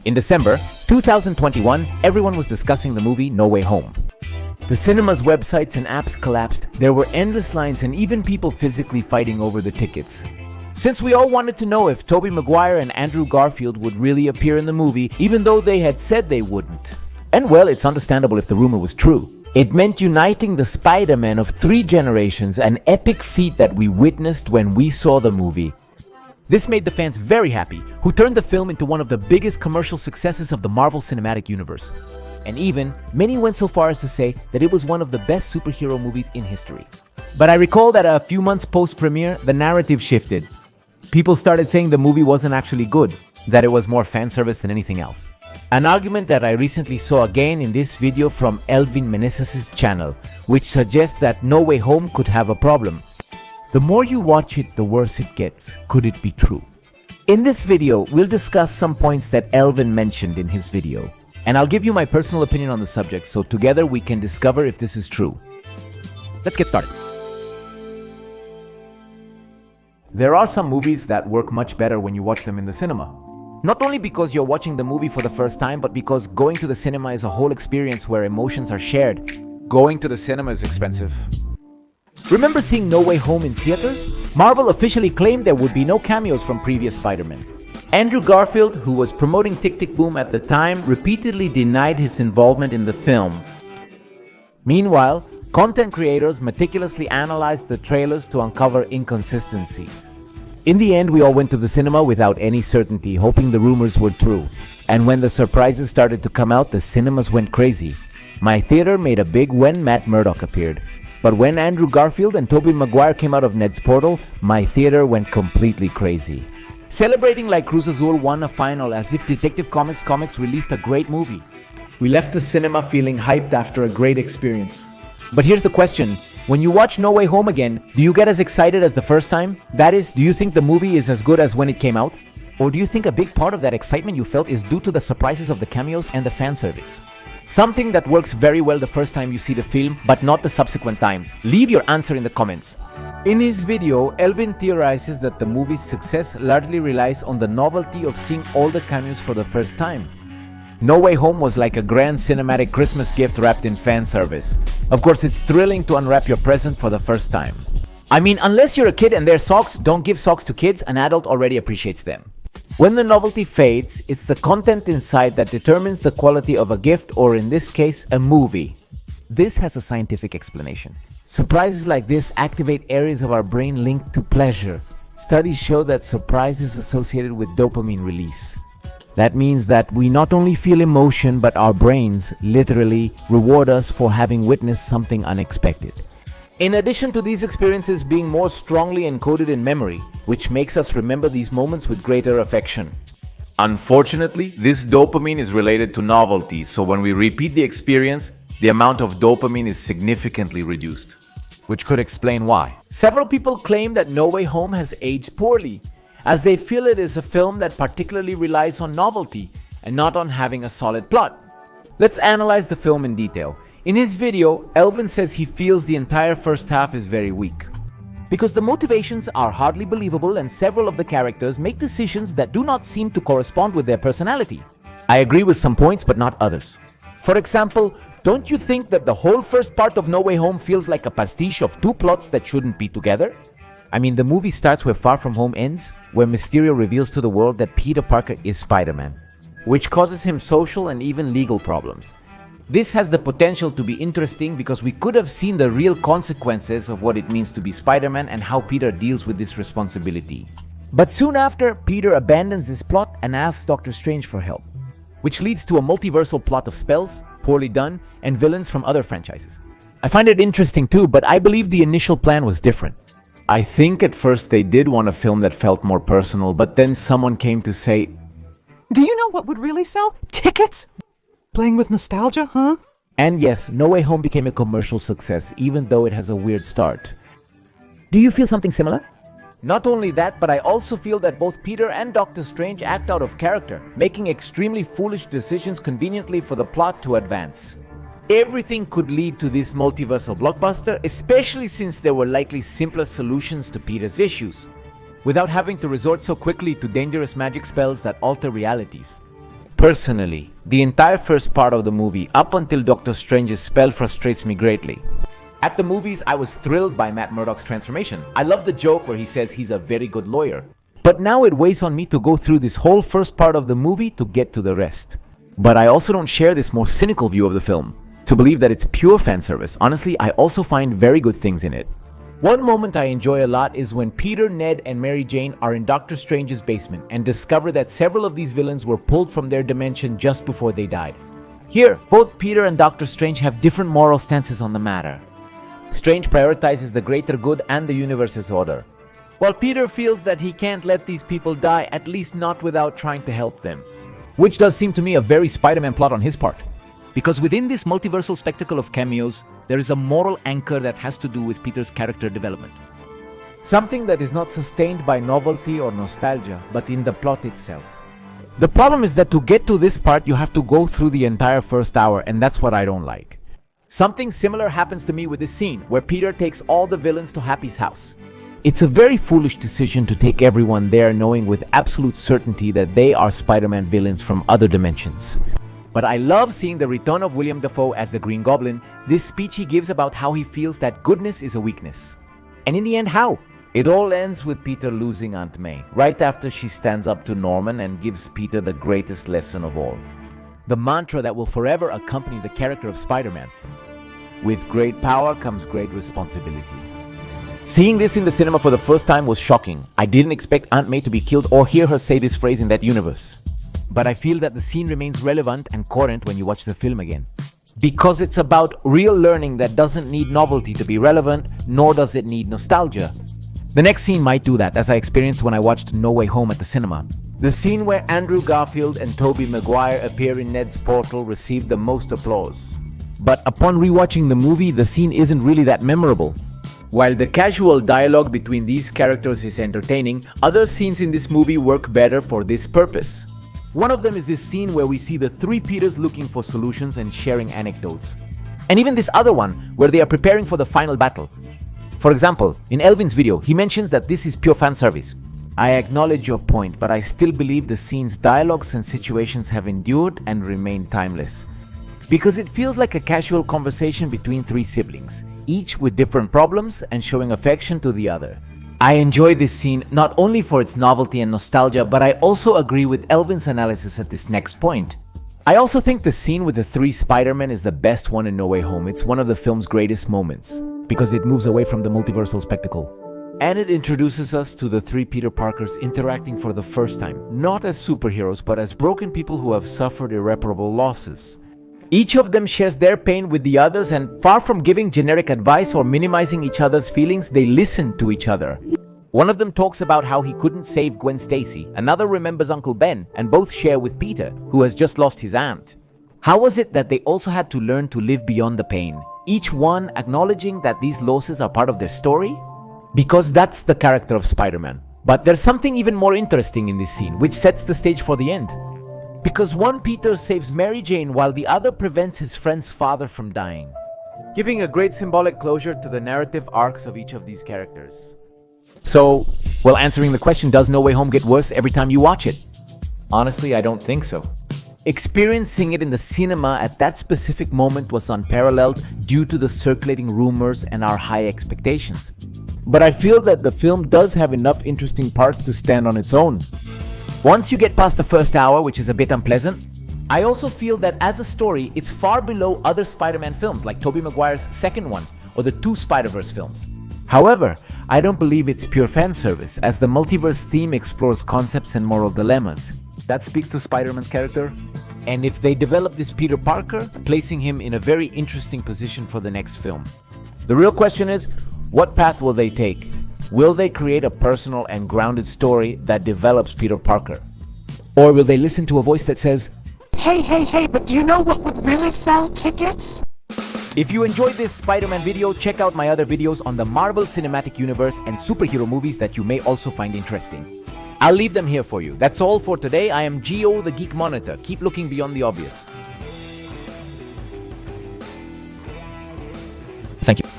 In December 2021, everyone was discussing the movie No Way Home. The cinema's websites and apps collapsed. There were endless lines and even people physically fighting over the tickets. Since we all wanted to know if Tobey Maguire and Andrew Garfield would really appear in the movie, even though they had said they wouldn't. And well, it's understandable if the rumor was true. It meant uniting the Spider-Man of 3 generations, an epic feat that we witnessed when we saw the movie. This made the fans very happy, who turned the film into one of the biggest commercial successes of the Marvel Cinematic Universe. And even, many went so far as to say that it was one of the best superhero movies in history. But I recall that a few months post-premiere, the narrative shifted. People started saying the movie wasn't actually good, that it was more fan service than anything else. An argument that I recently saw again in this video from Elvin Menezes' channel, which suggests that No Way Home could have a problem. The more you watch it, the worse it gets. Could it be true? In this video, we'll discuss some points that Elvin mentioned in his video. And I'll give you my personal opinion on the subject, so together we can discover if this is true. Let's get started. There are some movies that work much better when you watch them in the cinema. Not only because you're watching the movie for the first time, but because going to the cinema is a whole experience where emotions are shared. Going to the cinema is expensive. Remember seeing No Way Home in theaters? Marvel officially claimed there would be no cameos from previous Spider-Man. Andrew Garfield, who was promoting Tick Tick Boom at the time, repeatedly denied his involvement in the film. Meanwhile, content creators meticulously analyzed the trailers to uncover inconsistencies. In the end, we all went to the cinema without any certainty, hoping the rumors were true. And when the surprises started to come out, the cinemas went crazy. My theater made a big when Matt Murdock appeared. But when Andrew Garfield and Tobey Maguire came out of Ned's portal, my theater went completely crazy. Celebrating like Cruz Azul won a final as if Detective Comics released a great movie. We left the cinema feeling hyped after a great experience. But here's the question. When you watch No Way Home again, do you get as excited as the first time? That is, do you think the movie is as good as when it came out? Or do you think a big part of that excitement you felt is due to the surprises of the cameos and the fan service? Something that works very well the first time you see the film, but not the subsequent times. Leave your answer in the comments. In his video, Elvin theorizes that the movie's success largely relies on the novelty of seeing all the cameos for the first time. No Way Home was like a grand cinematic Christmas gift wrapped in fan service. Of course, it's thrilling to unwrap your present for the first time. I mean, unless you're a kid and they're socks, don't give socks to kids, an adult already appreciates them. When the novelty fades, it's the content inside that determines the quality of a gift, or in this case, a movie. This has a scientific explanation. Surprises like this activate areas of our brain linked to pleasure. Studies show that surprise is associated with dopamine release. That means that we not only feel emotion, but our brains literally reward us for having witnessed something unexpected. In addition to these experiences being more strongly encoded in memory, which makes us remember these moments with greater affection. Unfortunately, this dopamine is related to novelty, so when we repeat the experience, the amount of dopamine is significantly reduced. Which could explain why. Several people claim that No Way Home has aged poorly, as they feel it is a film that particularly relies on novelty and not on having a solid plot. Let's analyze the film in detail. In his video, Elvin says he feels the entire first half is very weak, because the motivations are hardly believable and several of the characters make decisions that do not seem to correspond with their personality. I agree with some points, but not others. For example, don't you think that the whole first part of No Way Home feels like a pastiche of 2 plots that shouldn't be together? I mean, the movie starts where Far From Home ends, where Mysterio reveals to the world that Peter Parker is Spider-Man, which causes him social and even legal problems. This has the potential to be interesting because we could have seen the real consequences of what it means to be Spider-Man and how Peter deals with this responsibility. But soon after, Peter abandons this plot and asks Doctor Strange for help, which leads to a multiversal plot of spells, poorly done, and villains from other franchises. I find it interesting too, but I believe the initial plan was different. I think at first they did want a film that felt more personal, but then someone came to say, "Do you know what would really sell? Tickets? Playing with nostalgia, huh?" And yes, No Way Home became a commercial success, even though it has a weird start. Do you feel something similar? Not only that, but I also feel that both Peter and Doctor Strange act out of character, making extremely foolish decisions conveniently for the plot to advance. Everything could lead to this multiversal blockbuster, especially since there were likely simpler solutions to Peter's issues, without having to resort so quickly to dangerous magic spells that alter realities. Personally, the entire first part of the movie up until Doctor Strange's spell frustrates me greatly. At the movies, I was thrilled by Matt Murdock's transformation. I love the joke where he says he's a very good lawyer. But now it weighs on me to go through this whole first part of the movie to get to the rest. But I also don't share this more cynical view of the film, to believe that it's pure fan service. Honestly, I also find very good things in it. One moment I enjoy a lot is when Peter, Ned, and Mary Jane are in Doctor Strange's basement and discover that several of these villains were pulled from their dimension just before they died. Here, both Peter and Doctor Strange have different moral stances on the matter. Strange prioritizes the greater good and the universe's order, while Peter feels that he can't let these people die, at least not without trying to help them. Which does seem to me a very Spider-Man plot on his part. Because within this multiversal spectacle of cameos, there is a moral anchor that has to do with Peter's character development. Something that is not sustained by novelty or nostalgia, but in the plot itself. The problem is that to get to this part, you have to go through the entire first hour, and that's what I don't like. Something similar happens to me with this scene, where Peter takes all the villains to Happy's house. It's a very foolish decision to take everyone there knowing with absolute certainty that they are Spider-Man villains from other dimensions. But I love seeing the return of William Dafoe as the Green Goblin, this speech he gives about how he feels that goodness is a weakness. And in the end, how? It all ends with Peter losing Aunt May, right after she stands up to Norman and gives Peter the greatest lesson of all. The mantra that will forever accompany the character of Spider-Man. With great power comes great responsibility. Seeing this in the cinema for the first time was shocking. I didn't expect Aunt May to be killed or hear her say this phrase in that universe. But I feel that the scene remains relevant and current when you watch the film again. Because it's about real learning that doesn't need novelty to be relevant, nor does it need nostalgia. The next scene might do that, as I experienced when I watched No Way Home at the cinema. The scene where Andrew Garfield and Tobey Maguire appear in Ned's portal received the most applause. But upon rewatching the movie, the scene isn't really that memorable. While the casual dialogue between these characters is entertaining, other scenes in this movie work better for this purpose. One of them is this scene where we see the three Peters looking for solutions and sharing anecdotes. And even this other one, where they are preparing for the final battle. For example, in Elvin's video, he mentions that this is pure fan service. I acknowledge your point, but I still believe the scene's dialogues and situations have endured and remain timeless. Because it feels like a casual conversation between three siblings, each with different problems and showing affection to the other. I enjoy this scene not only for its novelty and nostalgia, but I also agree with Elvin's analysis at this next point. I also think the scene with the three Spider-Men is the best one in No Way Home. It's one of the film's greatest moments, because it moves away from the multiversal spectacle. And it introduces us to the three Peter Parkers interacting for the first time, not as superheroes, but as broken people who have suffered irreparable losses. Each of them shares their pain with the others, and far from giving generic advice or minimizing each other's feelings, they listen to each other. One of them talks about how he couldn't save Gwen Stacy, another remembers Uncle Ben, and both share with Peter, who has just lost his aunt. How was it that they also had to learn to live beyond the pain, each one acknowledging that these losses are part of their story? Because that's the character of Spider-Man. But there's something even more interesting in this scene, which sets the stage for the end. Because one Peter saves Mary Jane while the other prevents his friend's father from dying, giving a great symbolic closure to the narrative arcs of each of these characters. So, well, answering the question, does No Way Home get worse every time you watch it? Honestly, I don't think so. Experiencing it in the cinema at that specific moment was unparalleled due to the circulating rumors and our high expectations. But I feel that the film does have enough interesting parts to stand on its own. Once you get past the first hour, which is a bit unpleasant, I also feel that as a story, it's far below other Spider-Man films like Tobey Maguire's second one or the two Spider-Verse films. However, I don't believe it's pure fan service, as the multiverse theme explores concepts and moral dilemmas. That speaks to Spider-Man's character. And if they develop this Peter Parker, placing him in a very interesting position for the next film. The real question is, what path will they take? Will they create a personal and grounded story that develops Peter Parker? Or will they listen to a voice that says, Hey, but do you know what would really sell tickets? If you enjoyed this Spider-Man video, check out my other videos on the Marvel Cinematic Universe and superhero movies that you may also find interesting. I'll leave them here for you. That's all for today. I am Gio, the Geek Monitor. Keep looking beyond the obvious. Thank you.